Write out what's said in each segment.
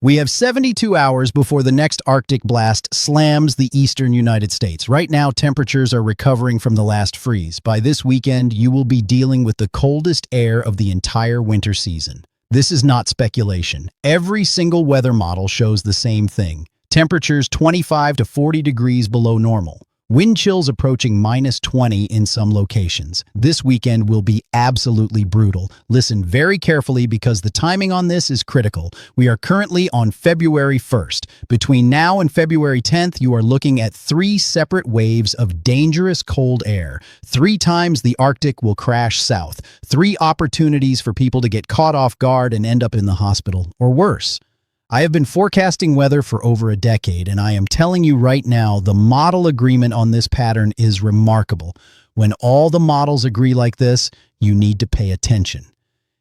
We have 72 hours before the next Arctic blast slams the eastern United States. Right now, temperatures are recovering from the last freeze. By this weekend, you will be dealing with the coldest air of the entire winter season. This is not speculation. Every single weather model shows the same thing. Temperatures 25 to 40 degrees below normal. Wind chills approaching -20 in some locations. This weekend will be absolutely brutal. Listen very carefully because the timing on this is critical. We are currently on February 1st. Between now and February 10th, you are looking at 3 separate waves of dangerous cold air. 3 times the Arctic will crash south. 3 opportunities for people to get caught off guard and end up in the hospital, or worse. I have been forecasting weather for over a decade, and I am telling you right now, the model agreement on this pattern is remarkable. When all the models agree like this, you need to pay attention.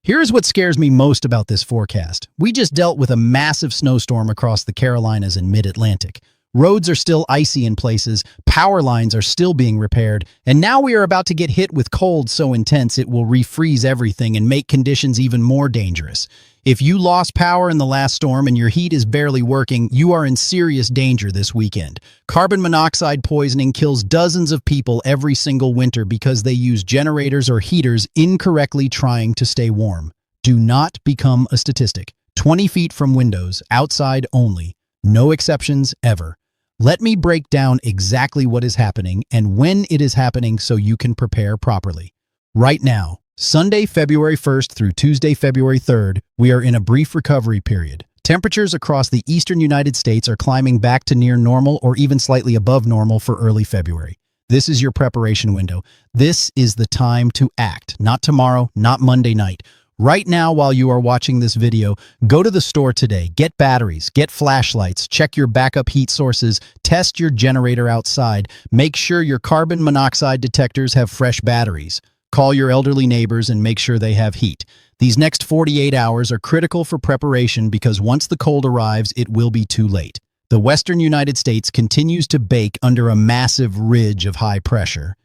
Here's what scares me most about this forecast. We just dealt with a massive snowstorm across the Carolinas and mid-Atlantic. Roads are still icy in places, power lines are still being repaired, and now we are about to get hit with cold so intense it will refreeze everything and make conditions even more dangerous. If you lost power in the last storm and your heat is barely working, you are in serious danger this weekend. Carbon monoxide poisoning kills dozens of people every single winter because they use generators or heaters incorrectly trying to stay warm. Do not become a statistic. 20 feet from windows, outside only. No exceptions ever. Let me break down exactly what is happening and when it is happening so you can prepare properly. Right now, Sunday, February 1st through Tuesday, February 3rd, we are in a brief recovery period. Temperatures across the eastern United States are climbing back to near normal or even slightly above normal for early February. This is your preparation window. This is the time to act. Not tomorrow, not Monday night. Right now, while you are watching this video, go to the store today, get batteries, get flashlights, check your backup heat sources, test your generator outside, make sure your carbon monoxide detectors have fresh batteries. Call your elderly neighbors and make sure they have heat. These next 48 hours are critical for preparation because once the cold arrives, it will be too late. The western United States continues to bake under a massive ridge of high pressure.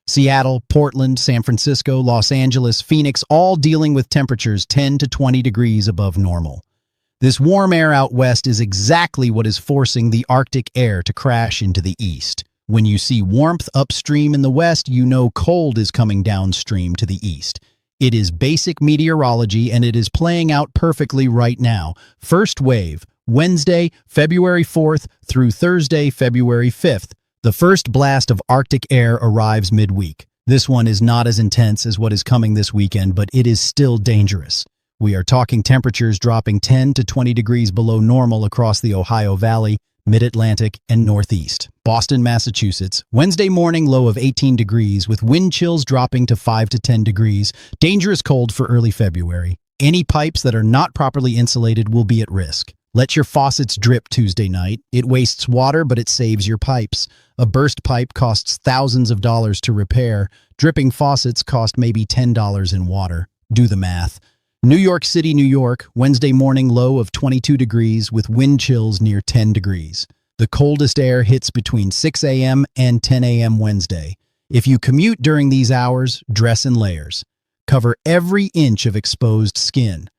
Seattle, Portland, San Francisco, Los Angeles, Phoenix, all dealing with temperatures 10 to 20 degrees above normal. This warm air out west is exactly what is forcing the Arctic air to crash into the east. When you see warmth upstream in the west, you know cold is coming downstream to the east. It is basic meteorology, and it is playing out perfectly right now. First wave, Wednesday, February 4th through Thursday, February 5th. The first blast of Arctic air arrives midweek. This one is not as intense as what is coming this weekend, but it is still dangerous. We are talking temperatures dropping 10 to 20 degrees below normal across the Ohio Valley, Mid-Atlantic, and Northeast. Boston, Massachusetts, Wednesday morning low of 18 degrees with wind chills dropping to 5 to 10 degrees. Dangerous cold for early February. Any pipes that are not properly insulated will be at risk. Let your faucets drip Tuesday night. It wastes water, but it saves your pipes. A burst pipe costs thousands of dollars to repair. Dripping faucets cost maybe $10 in water. Do the math. New York City, New York, Wednesday morning low of 22 degrees with wind chills near 10 degrees. The coldest air hits between 6 a.m. and 10 a.m. Wednesday. If you commute during these hours, dress in layers. Cover every inch of exposed skin.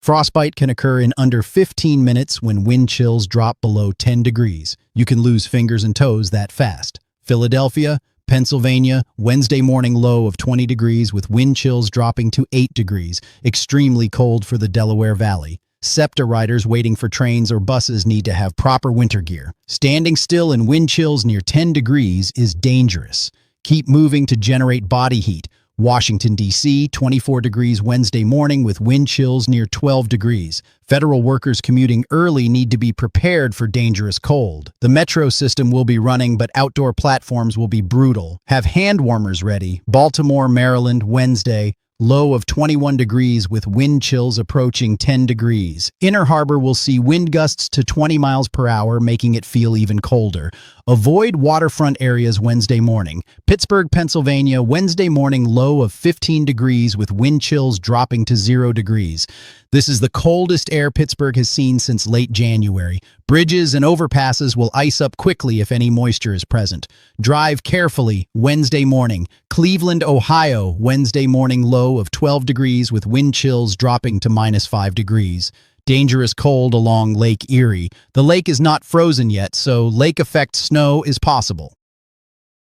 Frostbite can occur in under 15 minutes when wind chills drop below 10 degrees. You can lose fingers and toes that fast. Philadelphia, Pennsylvania, Wednesday morning low of 20 degrees with wind chills dropping to 8 degrees. Extremely cold for the Delaware Valley. SEPTA riders waiting for trains or buses need to have proper winter gear. Standing still in wind chills near 10 degrees is dangerous. Keep moving to generate body heat. Washington, D.C., 24 degrees Wednesday morning with wind chills near 12 degrees. Federal workers commuting early need to be prepared for dangerous cold. The metro system will be running, but outdoor platforms will be brutal. Have hand warmers ready. Baltimore, Maryland, Wednesday, low of 21 degrees with wind chills approaching 10 degrees. Inner Harbor will see wind gusts to 20 miles per hour, making it feel even colder. Avoid waterfront areas Wednesday morning. Pittsburgh, Pennsylvania, Wednesday morning low of 15 degrees with wind chills dropping to 0 degrees. This is the coldest air Pittsburgh has seen since late January. Bridges and overpasses will ice up quickly if any moisture is present. Drive carefully Wednesday morning. Cleveland, Ohio, Wednesday morning low of 12 degrees with wind chills dropping to -5 degrees. Dangerous cold along Lake Erie. The lake is not frozen yet, so lake effect snow is possible.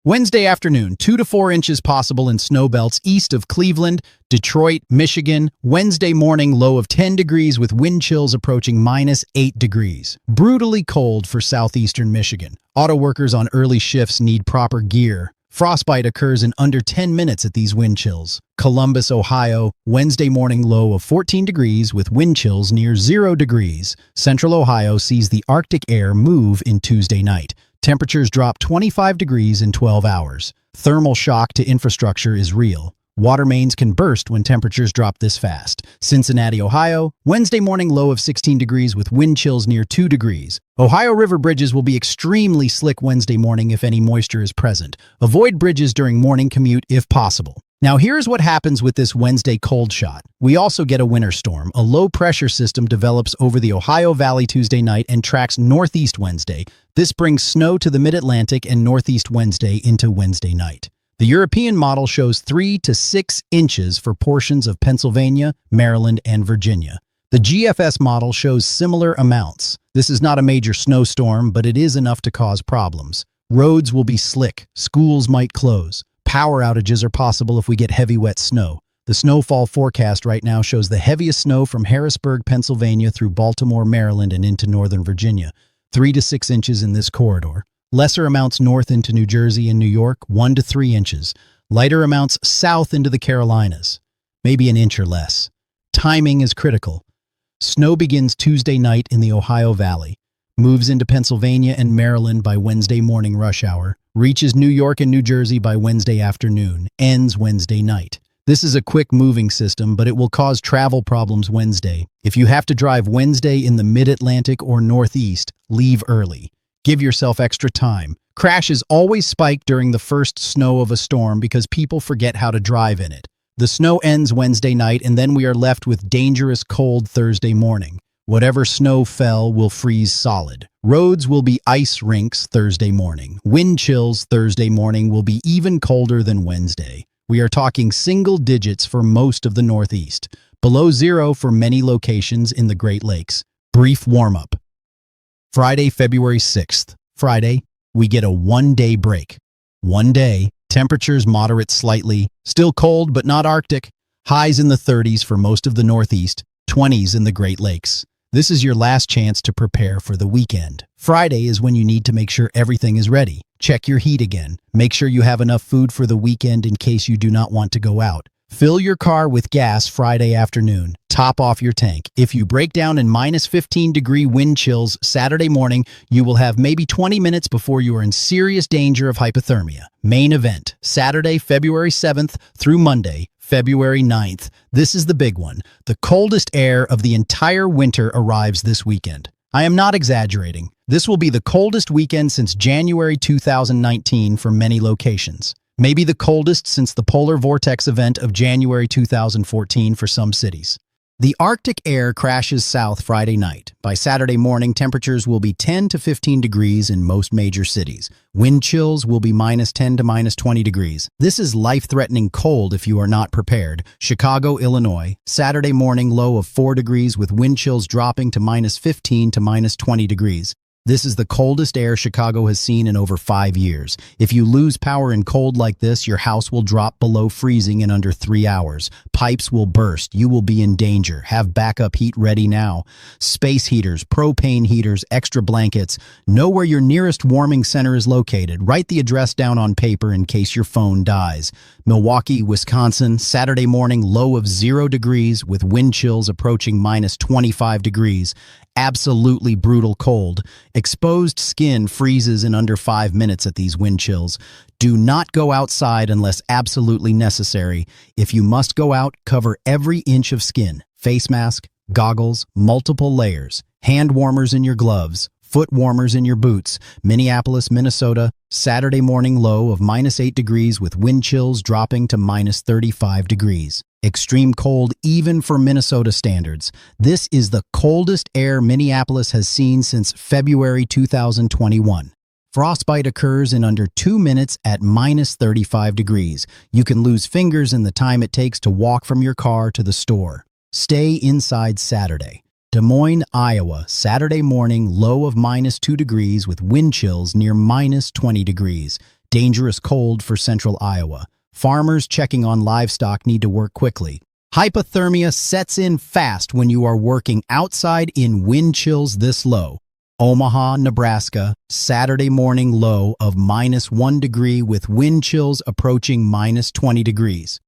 Wednesday afternoon, 2 to 4 inches possible in snow belts east of Cleveland, Detroit, Michigan. Wednesday morning, low of 10 degrees with wind chills approaching -8 degrees. Brutally cold for southeastern Michigan. Auto workers on early shifts need proper gear. Frostbite occurs in under 10 minutes at these wind chills. Columbus, Ohio, Wednesday morning low of 14 degrees with wind chills near 0 degrees. Central Ohio sees the Arctic air move in Tuesday night. Temperatures drop 25 degrees in 12 hours. Thermal shock to infrastructure is real. Water mains can burst when temperatures drop this fast. Cincinnati, Ohio, Wednesday morning low of 16 degrees with wind chills near 2 degrees. Ohio River bridges will be extremely slick Wednesday morning if any moisture is present. Avoid bridges during morning commute if possible. Now here's what happens with this Wednesday cold shot. We also get a winter storm. A low-pressure system develops over the Ohio Valley Tuesday night and tracks northeast Wednesday. This brings snow to the mid-Atlantic and northeast Wednesday into Wednesday night. The European model shows 3 to 6 inches for portions of Pennsylvania, Maryland, and Virginia. The GFS model shows similar amounts. This is not a major snowstorm, but it is enough to cause problems. Roads will be slick. Schools might close. Power outages are possible if we get heavy, wet snow. The snowfall forecast right now shows the heaviest snow from Harrisburg, Pennsylvania through Baltimore, Maryland, and into northern Virginia. 3 to 6 inches in this corridor. Lesser amounts north into New Jersey and New York, 1 to 3 inches. Lighter amounts south into the Carolinas, maybe an inch or less. Timing is critical. Snow begins Tuesday night in the Ohio Valley, moves into Pennsylvania and Maryland by Wednesday morning rush hour, reaches New York and New Jersey by Wednesday afternoon, ends Wednesday night. This is a quick moving system, but it will cause travel problems Wednesday. If you have to drive Wednesday in the mid-Atlantic or northeast, leave early. Give yourself extra time. Crashes always spike during the first snow of a storm because people forget how to drive in it. The snow ends Wednesday night, and then we are left with dangerous cold Thursday morning. Whatever snow fell will freeze solid. Roads will be ice rinks Thursday morning. Wind chills Thursday morning will be even colder than Wednesday. We are talking single digits for most of the Northeast. Below 0 for many locations in the Great Lakes. Brief warm-up. Friday, February 6th. Friday, we get a one-day break. One day, temperatures moderate slightly, still cold but not Arctic. Highs in the 30s for most of the Northeast, 20s in the Great Lakes. This is your last chance to prepare for the weekend. Friday is when you need to make sure everything is ready. Check your heat again. Make sure you have enough food for the weekend in case you do not want to go out. Fill your car with gas Friday afternoon. Top off your tank. If you break down in -15-degree wind chills Saturday morning, you will have maybe 20 minutes before you are in serious danger of hypothermia. Main event, Saturday, February 7th through Monday, February 9th. This is the big one. The coldest air of the entire winter arrives this weekend. I am not exaggerating. This will be the coldest weekend since January 2019 for many locations. Maybe the coldest since the polar vortex event of January 2014 for some cities. The Arctic air crashes south Friday night. By Saturday morning, temperatures will be 10 to 15 degrees in most major cities. Wind chills will be -10 to -20 degrees. This is life-threatening cold if you are not prepared. Chicago, Illinois, Saturday morning low of 4 degrees with wind chills dropping to -15 to -20 degrees. This is the coldest air Chicago has seen in over 5 years. If you lose power in cold like this, your house will drop below freezing in under 3 hours. Pipes will burst. You will be in danger. Have backup heat ready now. Space heaters, propane heaters, extra blankets. Know where your nearest warming center is located. Write the address down on paper in case your phone dies. Milwaukee, Wisconsin, Saturday morning low of 0 degrees with wind chills approaching -25 degrees. Absolutely brutal cold. Exposed skin freezes in under 5 minutes at these wind chills. Do not go outside unless absolutely necessary. If you must go out, cover every inch of skin. Face mask, goggles, multiple layers, hand warmers in your gloves, foot warmers in your boots. Minneapolis, Minnesota, Saturday morning low of -8 degrees with wind chills dropping to -35 degrees. Extreme cold even for Minnesota standards. This is the coldest air Minneapolis has seen since February 2021. Frostbite occurs in under 2 minutes at -35 degrees. You can lose fingers in the time it takes to walk from your car to the store. Stay inside Saturday. Des Moines, Iowa, Saturday morning, low of -2 degrees with wind chills near -20 degrees. Dangerous cold for central Iowa. Farmers checking on livestock need to work quickly. Hypothermia sets in fast when you are working outside in wind chills this low. Omaha, Nebraska, Saturday morning low of -1 degree with wind chills approaching -20 degrees.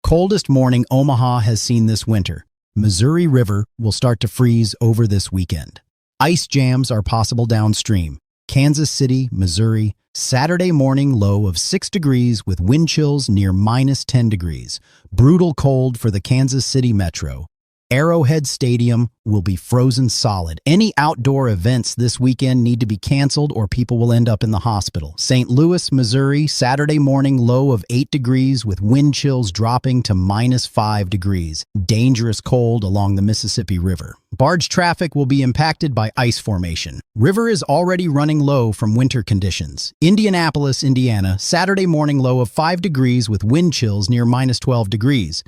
Coldest morning Omaha has seen this winter. Missouri River will start to freeze over this weekend. Ice jams are possible downstream. Kansas City, Missouri, Saturday morning low of 6 degrees with wind chills near -10 degrees. Brutal cold for the Kansas City metro. Arrowhead Stadium will be frozen solid. Any outdoor events this weekend need to be canceled or people will end up in the hospital. St. Louis, Missouri, Saturday morning low of 8 degrees with wind chills dropping to -5 degrees. Dangerous cold along the Mississippi River. Barge traffic will be impacted by ice formation. River is already running low from winter conditions. Indianapolis, Indiana, Saturday morning low of 5 degrees with wind chills near -12 degrees.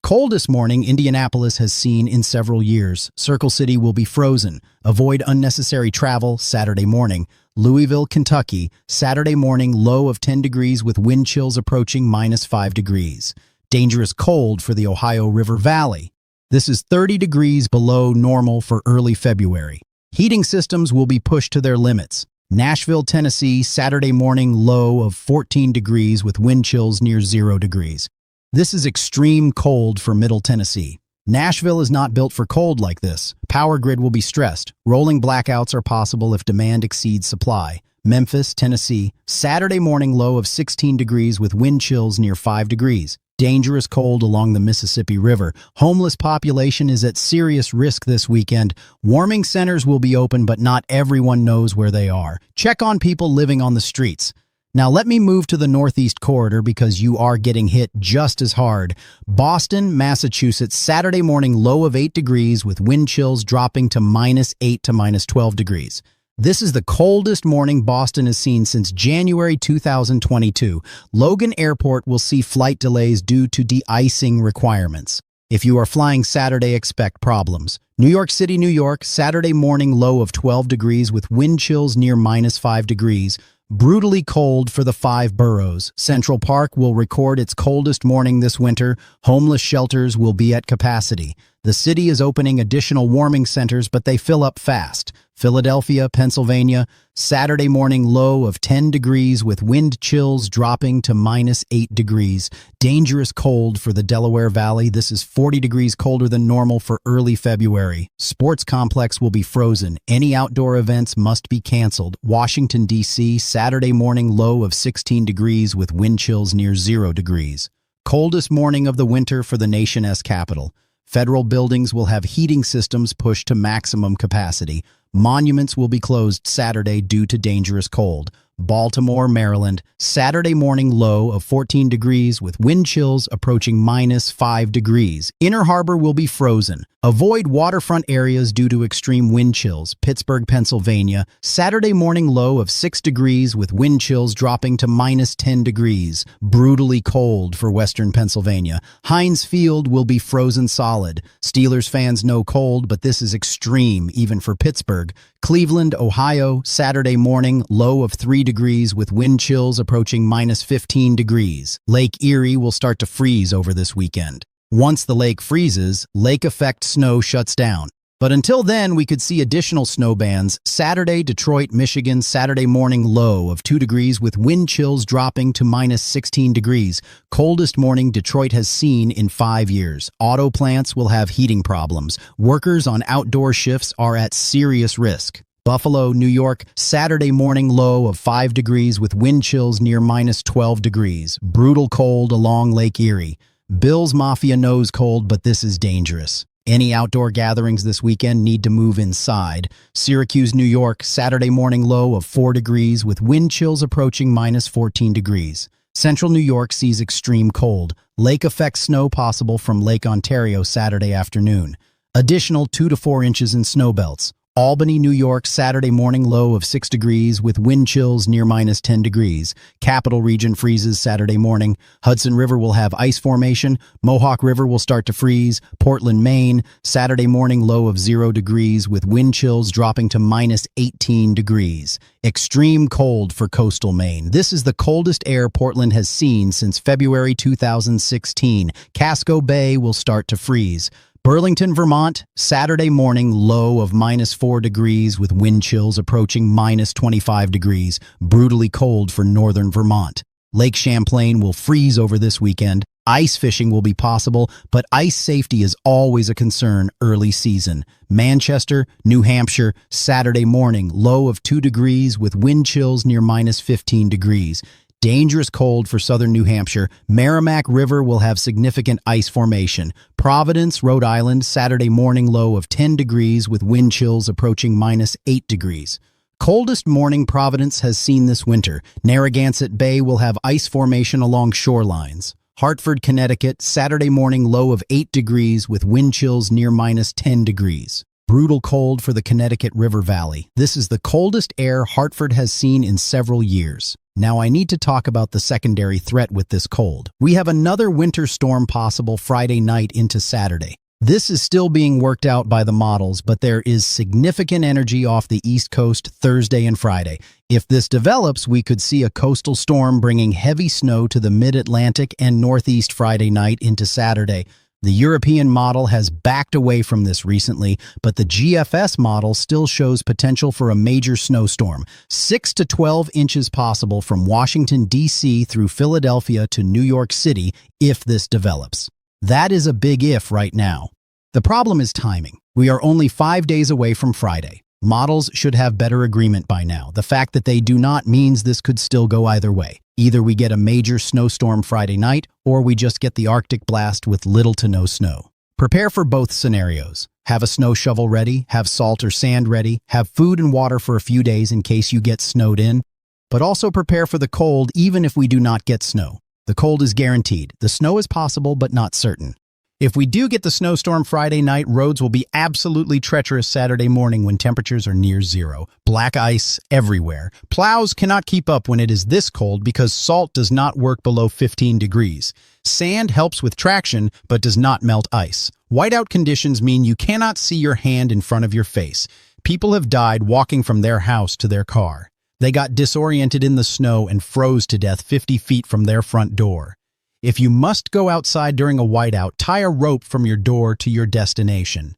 Coldest morning Indianapolis has seen in several years. Circle City will be frozen. Avoid unnecessary travel Saturday morning. Louisville, Kentucky, Saturday morning low of 10 degrees with wind chills approaching -5 degrees. Dangerous cold for the Ohio River Valley. This is 30 degrees below normal for early February. Heating systems will be pushed to their limits. Nashville, Tennessee, Saturday morning low of 14 degrees with wind chills near 0 degrees. This is extreme cold for Middle Tennessee. Nashville is not built for cold like this. Power grid will be stressed. Rolling blackouts are possible if demand exceeds supply. Memphis, Tennessee, Saturday morning low of 16 degrees with wind chills near 5 degrees. Dangerous cold along the Mississippi River. Homeless population is at serious risk this weekend. Warming centers will be open, but not everyone knows where they are. Check on people living on the streets. Now let me move to the Northeast Corridor because you are getting hit just as hard. Boston, Massachusetts, Saturday morning low of 8 degrees with wind chills dropping to -8 to -12 degrees. This is the coldest morning Boston has seen since January 2022. Logan Airport will see flight delays due to de-icing requirements. If you are flying Saturday, expect problems. New York City, New York, Saturday morning low of 12 degrees with wind chills near -5 degrees. Brutally cold for the 5 boroughs. Central Park will record its coldest morning this winter. Homeless shelters will be at capacity. The city is opening additional warming centers, but they fill up fast. Philadelphia, Pennsylvania, Saturday morning low of 10 degrees with wind chills dropping to -8 degrees. Dangerous cold for the Delaware Valley. This is 40 degrees colder than normal for early February. Sports complex will be frozen. Any outdoor events must be canceled. Washington, D.C., Saturday morning low of 16 degrees with wind chills near 0 degrees. Coldest morning of the winter for the nation's capital. Federal buildings will have heating systems pushed to maximum capacity. Monuments will be closed Saturday due to dangerous cold. Baltimore, Maryland, Saturday morning low of 14 degrees with wind chills approaching -5 degrees. Inner Harbor will be frozen. Avoid waterfront areas due to extreme wind chills. Pittsburgh, Pennsylvania, Saturday morning low of 6 degrees with wind chills dropping to -10 degrees. Brutally cold for western Pennsylvania. Heinz Field will be frozen solid. Steelers fans know cold, but this is extreme even for Pittsburgh. Cleveland, Ohio, Saturday morning low of 3 degrees with wind chills approaching -15 degrees. Lake Erie will start to freeze over this weekend. Once the lake freezes, lake effect snow shuts down. But until then, we could see additional snow bands. Saturday, Detroit, Michigan, Saturday morning low of 2 degrees with wind chills dropping to -16 degrees. Coldest morning Detroit has seen in 5 years. Auto plants will have heating problems. Workers on outdoor shifts are at serious risk. Buffalo, New York, Saturday morning low of 5 degrees with wind chills near -12 degrees. Brutal cold along Lake Erie. Bills Mafia knows cold, but this is dangerous. Any outdoor gatherings this weekend need to move inside. Syracuse, New York, Saturday morning low of 4 degrees with wind chills approaching -14 degrees. Central New York sees extreme cold. Lake effect snow possible from Lake Ontario Saturday afternoon. Additional 2 to 4 inches in snow belts. Albany, New York, Saturday morning low of 6 degrees with wind chills near minus 10 degrees. Capital region freezes Saturday morning. Hudson River will have ice formation. Mohawk River will start to freeze. Portland, Maine, Saturday morning low of 0 degrees with wind chills dropping to minus 18 degrees. Extreme cold for coastal Maine. This is the coldest air Portland has seen since February 2016. Casco Bay will start to freeze. Burlington, Vermont, Saturday morning low of minus 4 degrees with wind chills approaching minus 25 degrees. Brutally cold for northern Vermont. Lake Champlain will freeze over this weekend. Ice fishing will be possible, but ice safety is always a concern early season. Manchester, New Hampshire, Saturday morning low of 2 degrees with wind chills near minus 15 degrees. Dangerous cold for southern New Hampshire. Merrimack River will have significant ice formation. Providence, Rhode Island, Saturday morning low of 10 degrees with wind chills approaching minus 8 degrees. Coldest morning Providence has seen this winter. Narragansett Bay will have ice formation along shorelines. Hartford, Connecticut, Saturday morning low of 8 degrees with wind chills near minus 10 degrees. Brutal cold for the Connecticut River Valley. This is the coldest air Hartford has seen in several years. Now I need to talk about the secondary threat with this cold. We have another winter storm possible Friday night into Saturday. This is still being worked out by the models, but there is significant energy off the East Coast Thursday and Friday. If this develops, we could see a coastal storm bringing heavy snow to the mid-Atlantic and Northeast Friday night into Saturday. The European model has backed away from this recently, but the GFS model still shows potential for a major snowstorm, 6 to 12 inches possible from Washington, D.C. through Philadelphia to New York City if this develops. That is a big if right now. The problem is timing. We are only 5 days away from Friday. Models should have better agreement by now. The fact that they do not means this could still go either way. Either we get a major snowstorm Friday night, or we just get the Arctic blast with little to no snow. Prepare for both scenarios. Have a snow shovel ready, have salt or sand ready, have food and water for a few days in case you get snowed in. But also prepare for the cold even if we do not get snow. The cold is guaranteed. The snow is possible but not certain. If we do get the snowstorm Friday night, roads will be absolutely treacherous Saturday morning when temperatures are near 0. Black ice everywhere. Plows cannot keep up when it is this cold because salt does not work below 15 degrees. Sand helps with traction but does not melt ice. Whiteout conditions mean you cannot see your hand in front of your face. People have died walking from their house to their car. They got disoriented in the snow and froze to death 50 feet from their front door. If you must go outside during a whiteout, tie a rope from your door to your destination.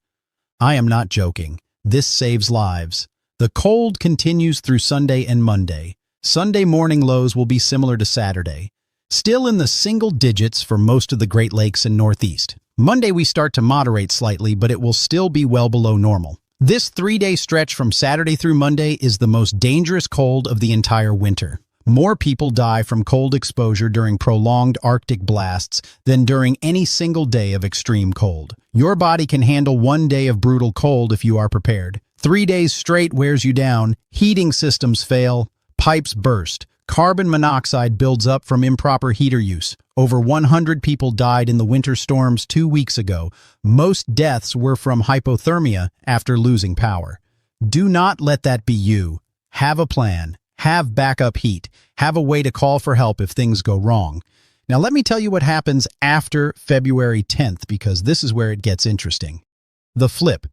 I am not joking. This saves lives. The cold continues through Sunday and Monday. Sunday morning lows will be similar to Saturday. Still in the single digits for most of the Great Lakes and Northeast. Monday we start to moderate slightly, but it will still be well below normal. This 3-day stretch from Saturday through Monday is the most dangerous cold of the entire winter. More people die from cold exposure during prolonged Arctic blasts than during any single day of extreme cold. Your body can handle 1 day of brutal cold if you are prepared. 3 days straight wears you down, heating systems fail, pipes burst, carbon monoxide builds up from improper heater use. Over 100 people died in the winter storms 2 weeks ago. Most deaths were from hypothermia after losing power. Do not let that be you. Have a plan. Have backup heat. Have a way to call for help if things go wrong. Now let me tell you what happens after February 10th, because this is where it gets interesting. The flip.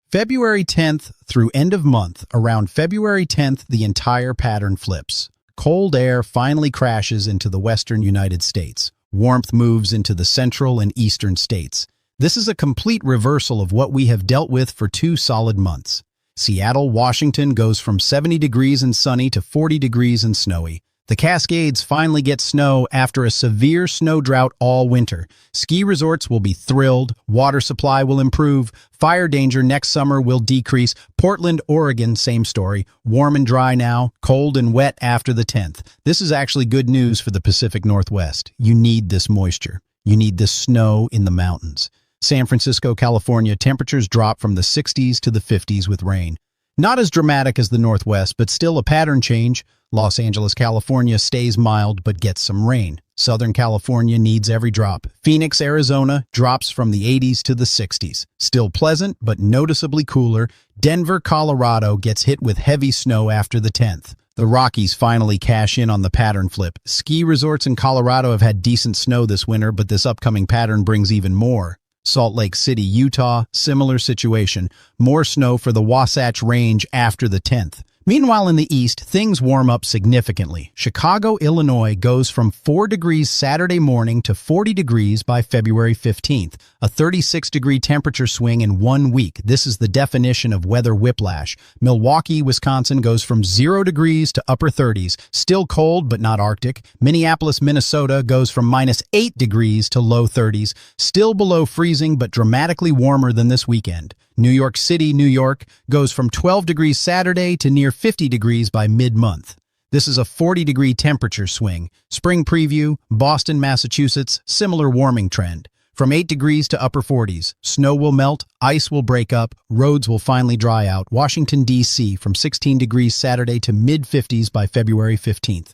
February 10th through end of month, around February 10th, the entire pattern flips. Cold air finally crashes into the western United States. Warmth moves into the central and eastern states. This is a complete reversal of what we have dealt with for 2 solid months. Seattle, Washington goes from 70 degrees and sunny to 40 degrees and snowy. The Cascades finally get snow after a severe snow drought all winter. Ski resorts will be thrilled, water supply will improve, fire danger next summer will decrease. Portland, Oregon, same story. Warm and dry now, cold and wet after the 10th. This is actually good news for the Pacific Northwest. You need this moisture. You need this snow in the mountains. San Francisco, California, temperatures drop from the 60s to the 50s with rain. Not as dramatic as the Northwest, but still a pattern change. Los Angeles, California stays mild but gets some rain. Southern California needs every drop. Phoenix, Arizona drops from the 80s to the 60s. Still pleasant, but noticeably cooler. Denver, Colorado gets hit with heavy snow after the 10th. The Rockies finally cash in on the pattern flip. Ski resorts in Colorado have had decent snow this winter, but this upcoming pattern brings even more. Salt Lake City, Utah, similar situation. More snow for the Wasatch Range after the 10th. Meanwhile, in the east, things warm up significantly. Chicago, Illinois goes from 4 degrees Saturday morning to 40 degrees by February 15th, a 36-degree temperature swing in 1 week. This is the definition of weather whiplash. Milwaukee, Wisconsin goes from 0 degrees to upper 30s, still cold but not Arctic. Minneapolis, Minnesota goes from -8 degrees to low 30s, still below freezing but dramatically warmer than this weekend. New York City, New York goes from 12 degrees Saturday to near 50 degrees by mid-month. This is a 40-degree temperature swing. Spring preview, Boston, Massachusetts, similar warming trend. From 8 degrees to upper 40s, snow will melt, ice will break up, roads will finally dry out. Washington, D.C. from 16 degrees Saturday to mid-50s by February 15th.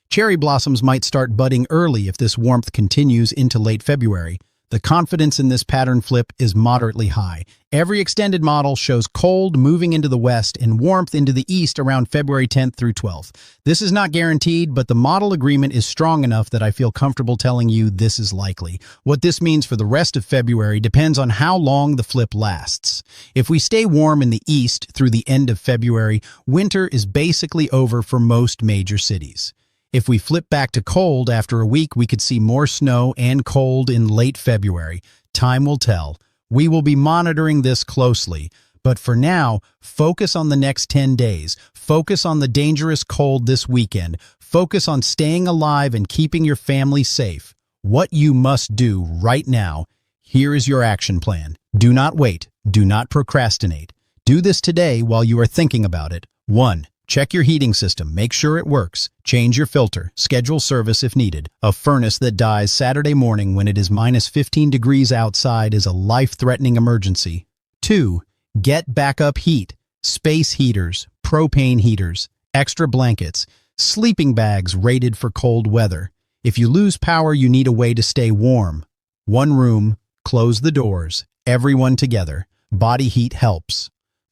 Cherry blossoms might start budding early if this warmth continues into late February. The confidence in this pattern flip is moderately high. Every extended model shows cold moving into the west and warmth into the east around February 10th through 12th. This is not guaranteed, but the model agreement is strong enough that I feel comfortable telling you this is likely. What this means for the rest of February depends on how long the flip lasts. If we stay warm in the east through the end of February, winter is basically over for most major cities. If we flip back to cold after a week, we could see more snow and cold in late February. Time will tell. We will be monitoring this closely. But for now, focus on the next 10 days. Focus on the dangerous cold this weekend. Focus on staying alive and keeping your family safe. What you must do right now. Here is your action plan. Do not wait. Do not procrastinate. Do this today while you are thinking about it. 1. Check your heating system. Make sure it works. Change your filter. Schedule service if needed. A furnace that dies Saturday morning when it is -15 degrees outside is a life-threatening emergency. 2. Get backup heat. Space heaters, propane heaters, extra blankets, sleeping bags rated for cold weather. If you lose power, you need a way to stay warm. One room, close the doors, everyone together. Body heat helps.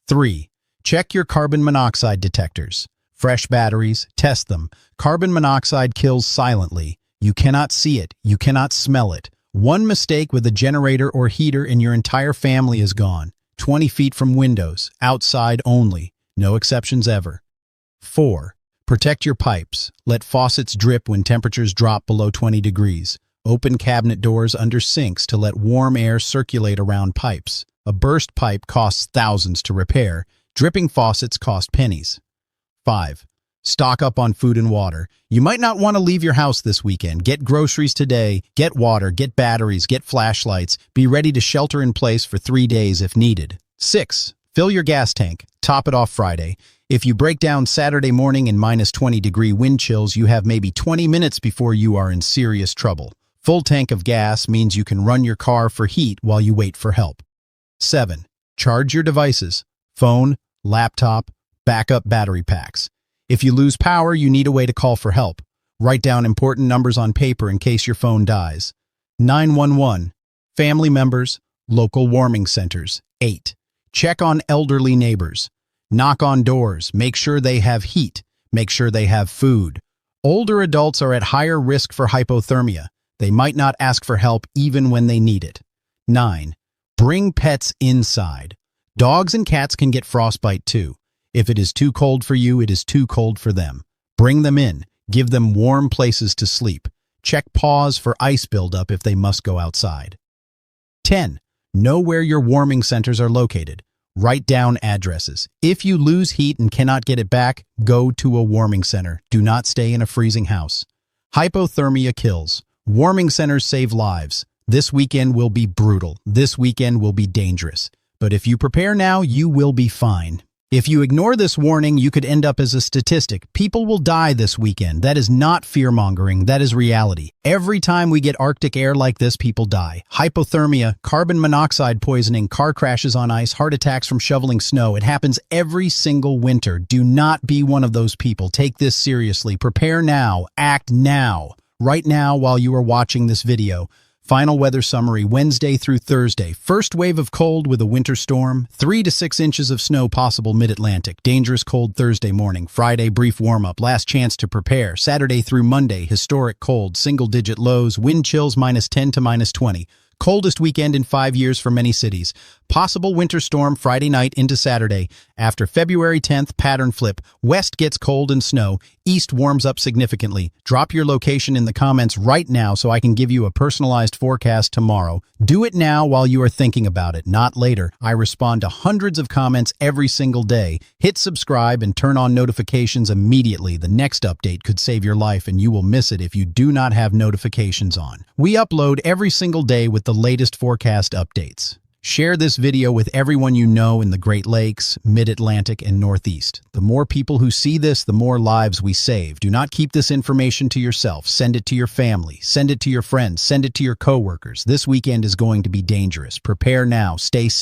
3. Check your carbon monoxide detectors. Fresh batteries, test them. Carbon monoxide kills silently. You cannot see it. You cannot smell it. One mistake with a generator or heater and your entire family is gone. 20 feet from windows, outside only. No exceptions ever. 4. Protect your pipes. Let faucets drip when temperatures drop below 20 degrees. Open cabinet doors under sinks to let warm air circulate around pipes. A burst pipe costs thousands to repair. Dripping faucets cost pennies. 5. Stock up on food and water. You might not want to leave your house this weekend. Get groceries today, get water, get batteries, get flashlights. Be ready to shelter in place for 3 days if needed. 6. Fill your gas tank. Top it off Friday. If you break down Saturday morning in -20-degree wind chills, you have maybe 20 minutes before you are in serious trouble. Full tank of gas means you can run your car for heat while you wait for help. 7. Charge your devices. Phone, laptop, backup battery packs. If you lose power, you need a way to call for help. Write down important numbers on paper in case your phone dies. 911, family members, local warming centers. 8. Check on elderly neighbors. Knock on doors. Make sure they have heat. Make sure they have food. Older adults are at higher risk for hypothermia. They might not ask for help even when they need it. 9. Bring pets inside. Dogs and cats can get frostbite too. If it is too cold for you, it is too cold for them. Bring them in. Give them warm places to sleep. Check paws for ice buildup if they must go outside. 10. Know where your warming centers are located. Write down addresses. If you lose heat and cannot get it back, go to a warming center. Do not stay in a freezing house. Hypothermia kills. Warming centers save lives. This weekend will be brutal. This weekend will be dangerous. But if you prepare now, you will be fine. If you ignore this warning, you could end up as a statistic. People will die this weekend. That is not fear-mongering. That is reality. Every time we get Arctic air like this, people die. Hypothermia, carbon monoxide poisoning, car crashes on ice, heart attacks from shoveling snow. It happens every single winter. Do not be one of those people. Take this seriously. Prepare now. Act now. right now while you are watching this video. Final weather summary Wednesday through Thursday. First wave of cold with a winter storm. 3 to 6 inches of snow possible mid-Atlantic. Dangerous cold Thursday morning. Friday brief warm-up. Last chance to prepare. Saturday through Monday historic cold. Single-digit lows. Wind chills -10 to -20. Coldest weekend in 5 years for many cities. Possible winter storm Friday night into Saturday. After February 10th, pattern flip. West gets cold and snow. East warms up significantly. Drop your location in the comments right now so I can give you a personalized forecast tomorrow. Do it now while you are thinking about it, not later. I respond to hundreds of comments every single day. Hit subscribe and turn on notifications immediately. The next update could save your life and you will miss it if you do not have notifications on. We upload every single day with the latest forecast updates. Share this video with everyone you know in the Great Lakes, Mid-Atlantic, and Northeast. The more people who see this, the more lives we save. Do not keep this information to yourself. Send it to your family. Send it to your friends. Send it to your coworkers. This weekend is going to be dangerous. Prepare now. Stay safe.